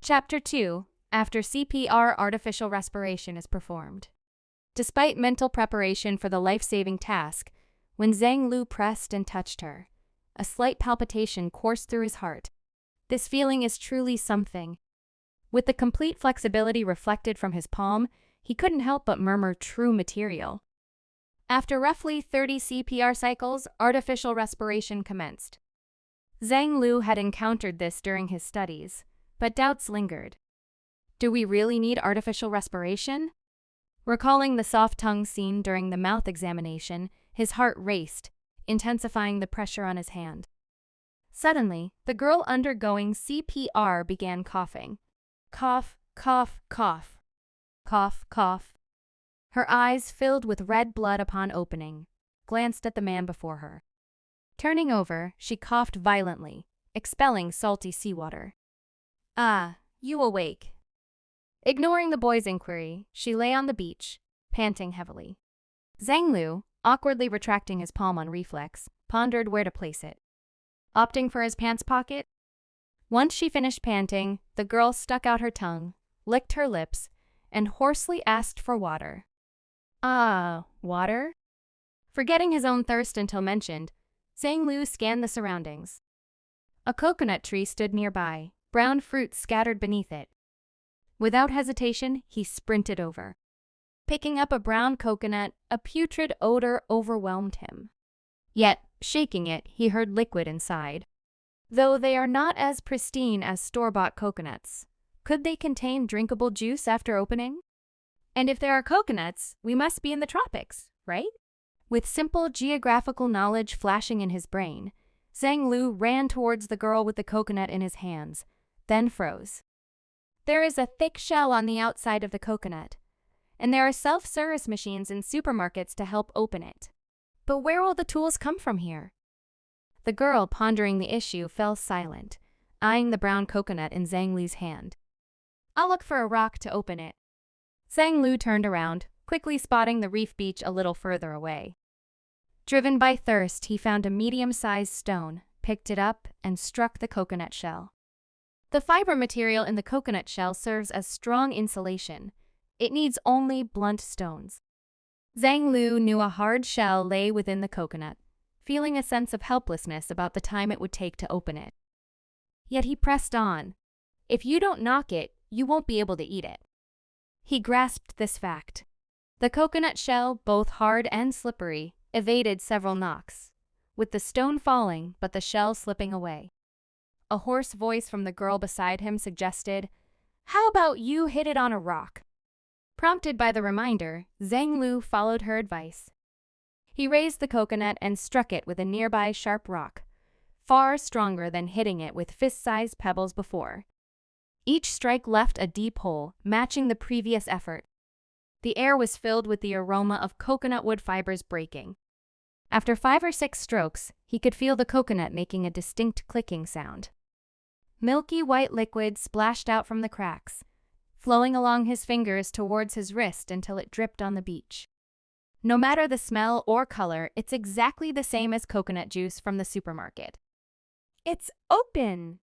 Chapter 2. After CPR, artificial respiration is performed. Despite mental preparation for the life-saving task, when Zhang Liu pressed and touched her, a slight palpitation coursed through his heart. This feeling is truly something. With the complete flexibility reflected from his palm, he couldn't help but murmur true material. After roughly 30 CPR cycles, artificial respiration commenced. Zhang Liu had encountered this during his studies, but doubts lingered. Do we really need artificial respiration? Recalling the soft-tongue scene during the mouth examination, his heart raced, intensifying the pressure on his hand. Suddenly, the girl undergoing CPR began coughing. Cough, cough, cough. Cough, cough. Her eyes filled with red blood upon opening, glanced at the man before her. Turning over, she coughed violently, expelling salty seawater. "Ah, you awake." Ignoring the boy's inquiry, she lay on the beach, panting heavily. Zhang Liu, awkwardly retracting his palm on reflex, pondered where to place it. Opting for his pants pocket? Once she finished panting, the girl stuck out her tongue, licked her lips, and hoarsely asked for water. Ah, water? Forgetting his own thirst until mentioned, Zhang Liu scanned the surroundings. A coconut tree stood nearby, brown fruit scattered beneath it. Without hesitation, he sprinted over. Picking up a brown coconut, a putrid odor overwhelmed him. Yet, shaking it, he heard liquid inside. Though they are not as pristine as store-bought coconuts, could they contain drinkable juice after opening? And if there are coconuts, we must be in the tropics, right? With simple geographical knowledge flashing in his brain, Zhang Liu ran towards the girl with the coconut in his hands, then froze. There is a thick shell on the outside of the coconut, and there are self-service machines in supermarkets to help open it. But where will the tools come from here? The girl, pondering the issue, fell silent, eyeing the brown coconut in Zhang Liu's hand. "I'll look for a rock to open it." Zhang Liu turned around, quickly spotting the reef beach a little further away. Driven by thirst, he found a medium-sized stone, picked it up, and struck the coconut shell. The fiber material in the coconut shell serves as strong insulation. It needs only blunt stones. Zhang Liu knew a hard shell lay within the coconut, feeling a sense of helplessness about the time it would take to open it. Yet he pressed on. If you don't knock it, you won't be able to eat it. He grasped this fact. The coconut shell, both hard and slippery, evaded several knocks, with the stone falling but the shell slipping away. A hoarse voice from the girl beside him suggested, "How about you hit it on a rock?" Prompted by the reminder, Zhang Liu followed her advice. He raised the coconut and struck it with a nearby sharp rock, far stronger than hitting it with fist-sized pebbles before. Each strike left a deep hole, matching the previous effort. The air was filled with the aroma of coconut wood fibers breaking. After 5 or 6 strokes, he could feel the coconut making a distinct clicking sound. Milky white liquid splashed out from the cracks, flowing along his fingers towards his wrist until it dripped on the beach. No matter the smell or color, it's exactly the same as coconut juice from the supermarket. "It's open!"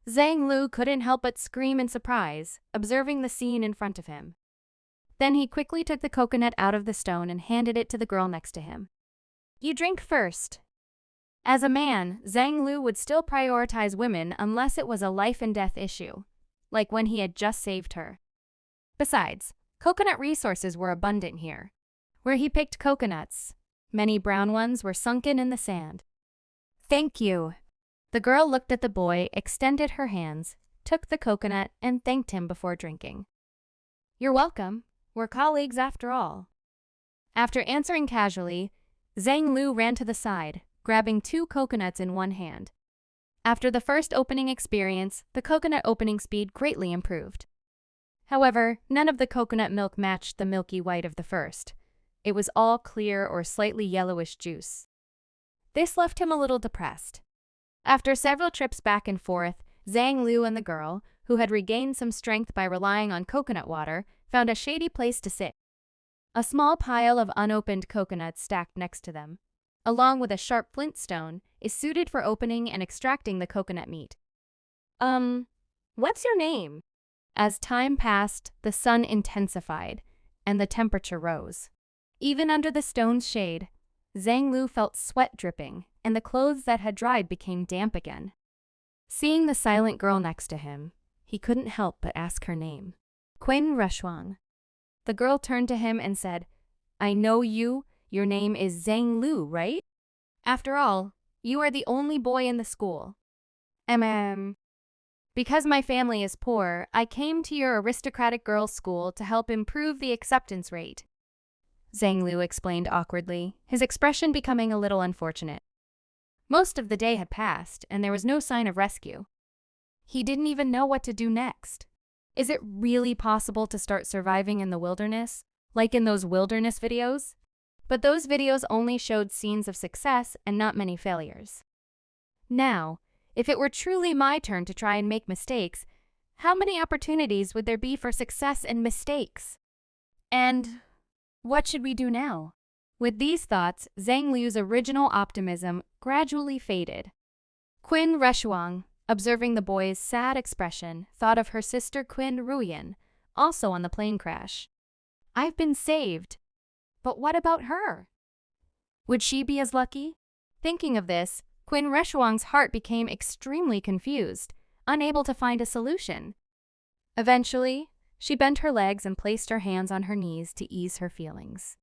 Zhang Liu couldn't help but scream in surprise, observing the scene in front of him. Then he quickly took the coconut out of the stone and handed it to the girl next to him. "You drink first." As a man, Zhang Liu would still prioritize women unless it was a life-and-death issue, like when he had just saved her. Besides, coconut resources were abundant here. Where he picked coconuts, many brown ones were sunken in the sand. "Thank you." The girl looked at the boy, extended her hands, took the coconut, and thanked him before drinking. "You're welcome. We're colleagues after all." After answering casually, Zhang Liu ran to the side, grabbing 2 coconuts in one hand. After the first opening experience, the coconut opening speed greatly improved. However, none of the coconut milk matched the milky white of the first. It was all clear or slightly yellowish juice. This left him a little depressed. After several trips back and forth, Zhang Liu and the girl, who had regained some strength by relying on coconut water, found a shady place to sit. A small pile of unopened coconuts stacked next to them, along with a sharp flint stone, is suited for opening and extracting the coconut meat. What's your name?" As time passed, the sun intensified, and the temperature rose. Even under the stone's shade, Zhang Liu felt sweat dripping, and the clothes that had dried became damp again. Seeing the silent girl next to him, he couldn't help but ask her name. Qin Reshuang. The girl turned to him and said, "I know you. Your name is Zhang Liu, right? After all, you are the only boy in the school." Because my family is poor, I came to your aristocratic girls' school to help improve the acceptance rate," Zhang Liu explained awkwardly, his expression becoming a little unfortunate. Most of the day had passed, and there was no sign of rescue. He didn't even know what to do next. Is it really possible to start surviving in the wilderness, like in those wilderness videos? But those videos only showed scenes of success and not many failures. Now, if it were truly my turn to try and make mistakes, how many opportunities would there be for success and mistakes? And what should we do now? With these thoughts, Zhang Liu's original optimism gradually faded. Qin Reshuang, observing the boy's sad expression, thought of her sister Qin Ruyan, also on the plane crash. "I've been saved. But what about her? Would she be as lucky?" Thinking of this, Qin Reshuang's heart became extremely confused, unable to find a solution. Eventually, she bent her legs and placed her hands on her knees to ease her feelings.